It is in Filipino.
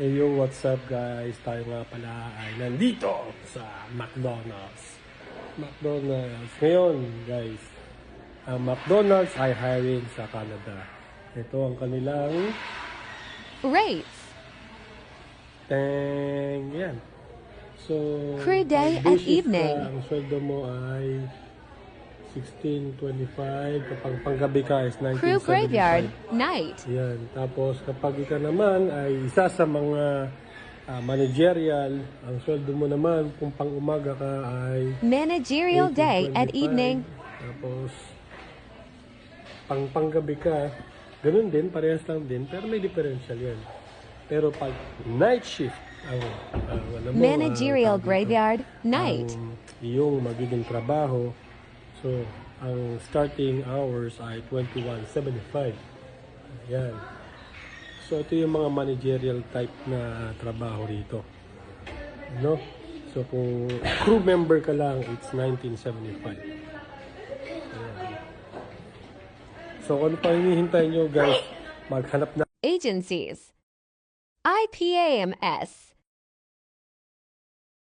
Hey yo, what's up guys? Tayo nga pala ay nandito sa McDonald's. Ngayon guys, ang McDonald's ay hiring sa Canada. Ito ang kanilang Rates. Yan. So, Crew day pag and evening. Ang sweldo mo ay $16.25. Kapag panggabi ka is $19.75. Crew graveyard night. Yan. Tapos kapag ika naman ay isa sa mga managerial, ang sweldo mo naman kung pang umaga ka ay Managerial day and 18.25. evening. Tapos panggabi ka, ganun din, parehas lang din, pero may differential yan. Pero pag night shift, ang ano mo, Managerial tawag dito, graveyard night. ang iyong magiging trabaho, so ang starting hours ay 21.75. Yan. So ito yung mga managerial type na trabaho rito. No? So kung crew member ka lang, it's 19.75. Ayan. So ano pa hinihintay nyo guys? Maghanap na Agencies. IPAMS.